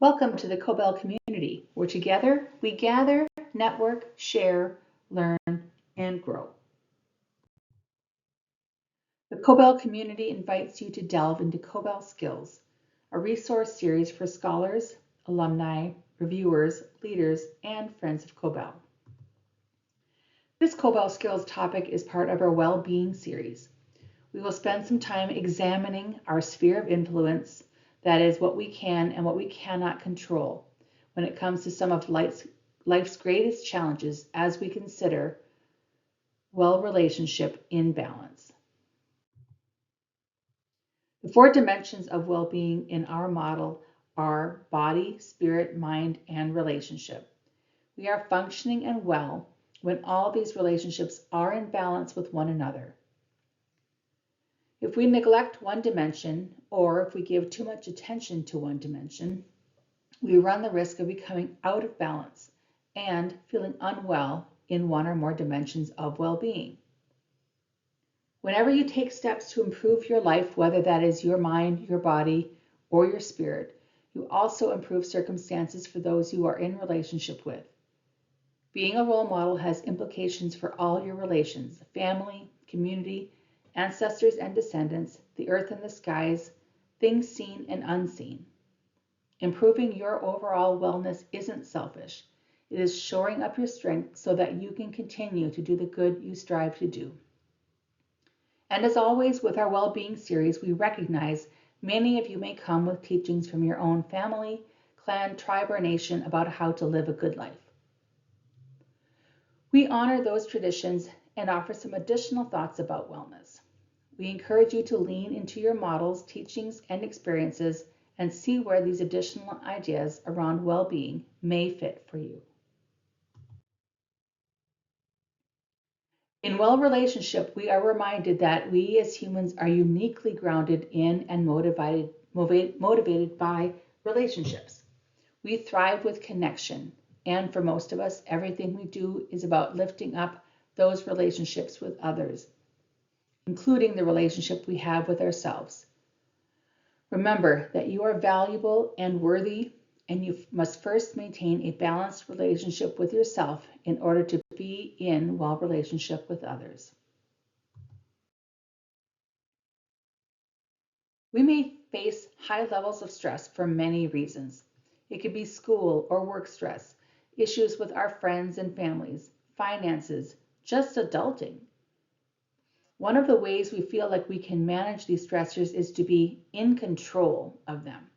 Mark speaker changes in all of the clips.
Speaker 1: Welcome to the Cobell community, where together we gather, network, share, learn, and grow. The Cobell community invites you to delve into Cobell SKILLS, a resource series for scholars, alumni, reviewers, leaders, and friends of Cobell. This Cobell SKILLS topic is part of our well-being series. We will spend some time examining our sphere of influence, that is, what we can and what we cannot control, when it comes to some of life's greatest challenges as we consider relationship in balance. The four dimensions of well-being in our model are body, spirit, mind, and relationship. We are functioning and well when all these relationships are in balance with one another. If we neglect one dimension, or if we give too much attention to one dimension, we run the risk of becoming out of balance and feeling unwell in one or more dimensions of well-being. Whenever you take steps to improve your life, whether that is your mind, your body, or your spirit, you also improve circumstances for those you are in relationship with. Being a role model has implications for all your relations, family, community, ancestors and descendants, the earth and the skies, things seen and unseen. Improving your overall wellness isn't selfish. It is shoring up your strength so that you can continue to do the good you strive to do. And as always with our well-being series, we recognize many of you may come with teachings from your own family, clan, tribe, or nation about how to live a good life. We honor those traditions and offer some additional thoughts about wellness. We encourage you to lean into your models, teachings, and experiences and see where these additional ideas around well-being may fit for you. In well relationship, we are reminded that we as humans are uniquely grounded in and motivated by relationships. We thrive with connection, and for most of us, everything we do is about lifting up those relationships with others, including the relationship we have with ourselves. Remember that you are valuable and worthy, and you must first maintain a balanced relationship with yourself in order to be in well relationship with others. We may face high levels of stress for many reasons. It could be school or work stress, issues with our friends and families, finances, just adulting. One of the ways we feel like we can manage these stressors is to be in control of them.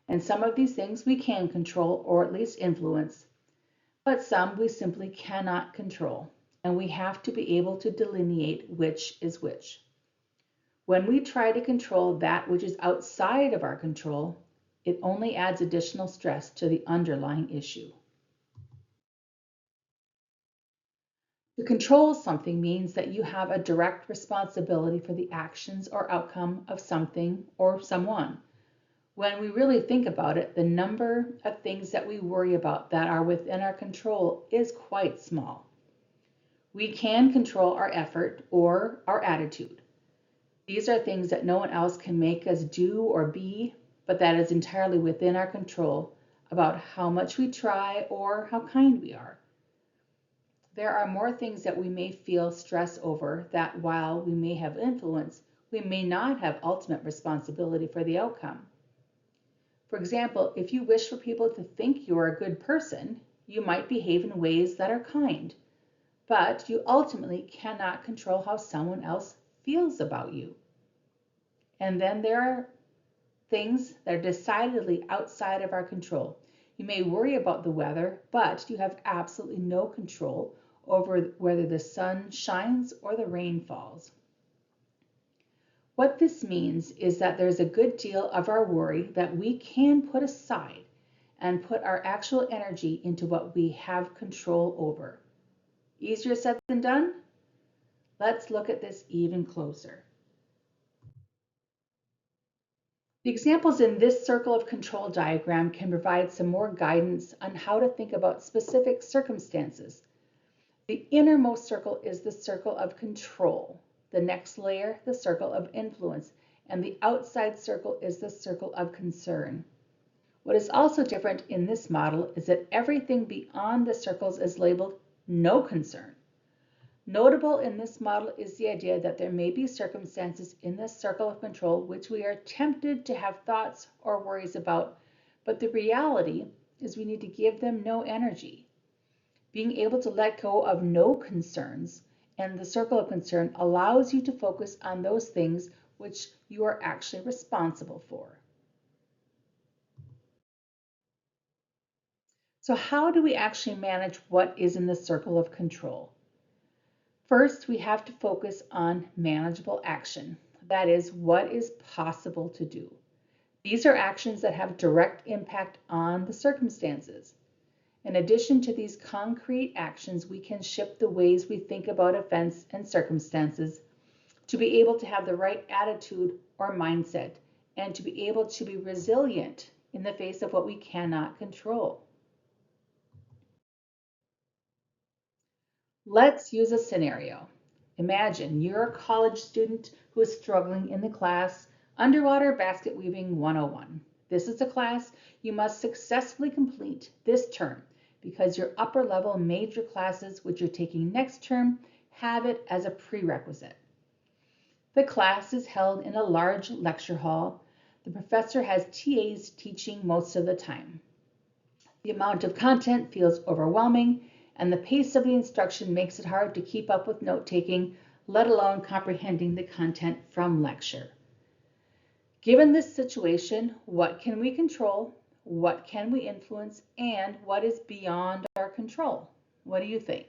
Speaker 1: And some of these things we can control or at least influence, but some we simply cannot control, and we have to be able to delineate which is which. When we try to control that which is outside of our control, it only adds additional stress to the underlying issue. To control something means that you have a direct responsibility for the actions or outcome of something or someone. When we really think about it, the number of things that we worry about that are within our control is quite small. We can control our effort or our attitude. These are things that no one else can make us do or be, but that is entirely within our control about how much we try or how kind we are. There are more things that we may feel stress over that while we may have influence, we may not have ultimate responsibility for the outcome. For example, if you wish for people to think you are a good person, you might behave in ways that are kind, but you ultimately cannot control how someone else feels about you. And then there are things that are decidedly outside of our control. You may worry about the weather, but you have absolutely no control over whether the sun shines or the rain falls. What this means is that there's a good deal of our worry that we can put aside and put our actual energy into what we have control over. Easier said than done? Let's look at this even closer. The examples in this circle of control diagram can provide some more guidance on how to think about specific circumstances. The innermost circle is the circle of control. The next layer, the circle of influence, and the outside circle is the circle of concern. What is also different in this model is that everything beyond the circles is labeled no concern. Notable in this model is the idea that there may be circumstances in this circle of control which we are tempted to have thoughts or worries about, but the reality is we need to give them no energy. Being able to let go of no concerns and the circle of concern allows you to focus on those things which you are actually responsible for. So how do we actually manage what is in the circle of control? First, we have to focus on manageable action. That is, what is possible to do. These are actions that have direct impact on the circumstances. In addition to these concrete actions, we can shift the ways we think about events and circumstances to be able to have the right attitude or mindset and to be able to be resilient in the face of what we cannot control. Let's use a scenario. Imagine you're a college student who is struggling in the class Underwater Basket Weaving 101. This is a class you must successfully complete this term because your upper level major classes, which you're taking next term, have it as a prerequisite. The class is held in a large lecture hall. The professor has TAs teaching most of the time. The amount of content feels overwhelming, and the pace of the instruction makes it hard to keep up with note-taking, let alone comprehending the content from lecture. Given this situation, what can we control, what can we influence, and what is beyond our control? What do you think?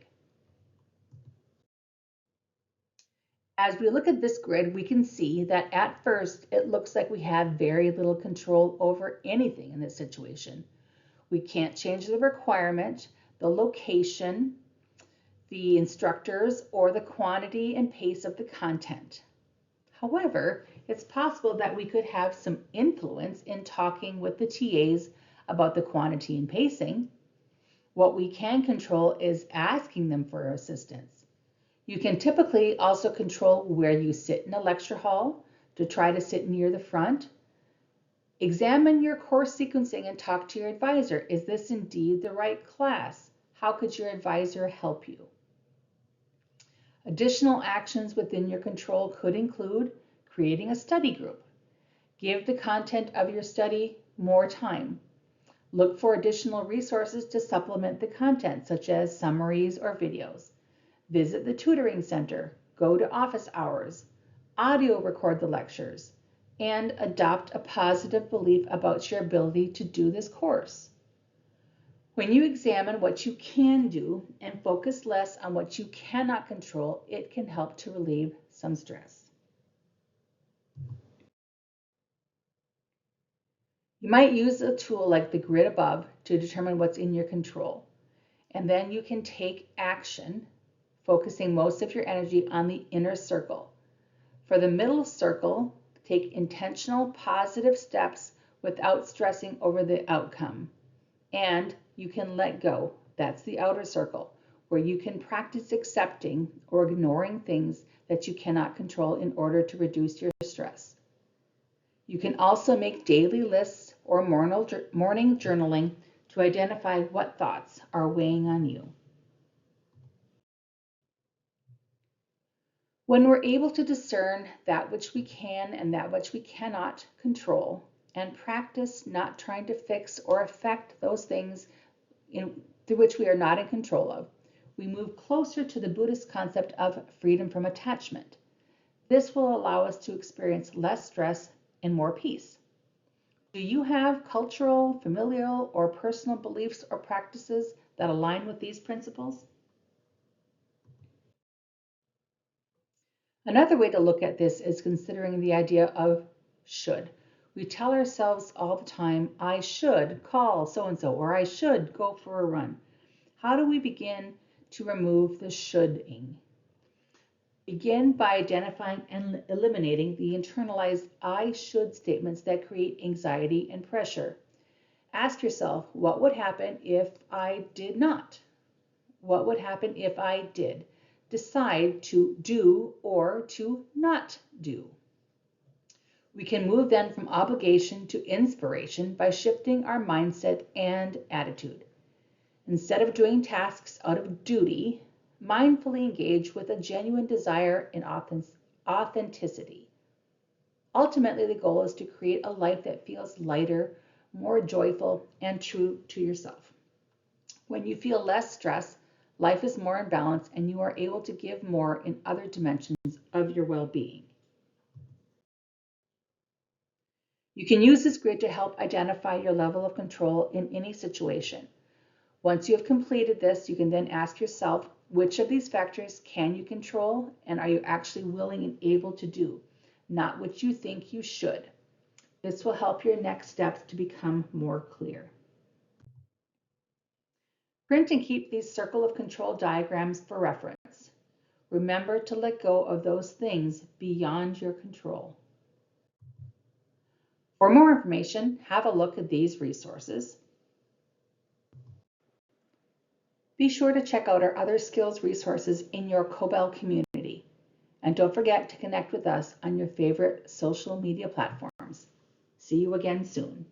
Speaker 1: As we look at this grid, we can see that at first it looks like we have very little control over anything in this situation. We can't change the requirement, the location, the instructors, or the quantity and pace of the content. However, it's possible that we could have some influence in talking with the TAs about the quantity and pacing. What we can control is asking them for assistance. You can typically also control where you sit in a lecture hall to try to sit near the front. Examine your course sequencing and talk to your advisor. Is this indeed the right class? How could your advisor help you? Additional actions within your control could include creating a study group. Give the content of your study more time. Look for additional resources to supplement the content, such as summaries or videos. Visit the tutoring center, go to office hours, audio record the lectures, and adopt a positive belief about your ability to do this course. When you examine what you can do and focus less on what you cannot control, it can help to relieve some stress. You might use a tool like the grid above to determine what's in your control. And then you can take action, focusing most of your energy on the inner circle. For the middle circle, take intentional positive steps without stressing over the outcome. And you can let go. That's the outer circle, where you can practice accepting or ignoring things that you cannot control in order to reduce your stress. You can also make daily lists or morning journaling to identify what thoughts are weighing on you. When we're able to discern that which we can and that which we cannot control, and practice not trying to fix or affect those things through which we are not in control of, we move closer to the Buddhist concept of freedom from attachment. This will allow us to experience less stress and more peace. Do you have cultural, familial, or personal beliefs or practices that align with these principles? Another way to look at this is considering the idea of should. We tell ourselves all the time, I should call so-and-so, or I should go for a run. How do we begin to remove the shoulding? Begin by identifying and eliminating the internalized I should statements that create anxiety and pressure. Ask yourself, what would happen if I did not? What would happen if I did? Decide to do or to not do. We can move then from obligation to inspiration by shifting our mindset and attitude. Instead of doing tasks out of duty, mindfully engage with a genuine desire in authenticity. Ultimately, the goal is to create a life that feels lighter, more joyful, and true to yourself. When you feel less stress, life is more in balance and you are able to give more in other dimensions of your well-being. You can use this grid to help identify your level of control in any situation. Once you have completed this, you can then ask yourself, which of these factors can you control and are you actually willing and able to do, not what you think you should. This will help your next steps to become more clear. Print and keep these circle of control diagrams for reference. Remember to let go of those things beyond your control. For more information, have a look at these resources. Be sure to check out our other skills resources in your Cobell community. And don't forget to connect with us on your favorite social media platforms. See you again soon.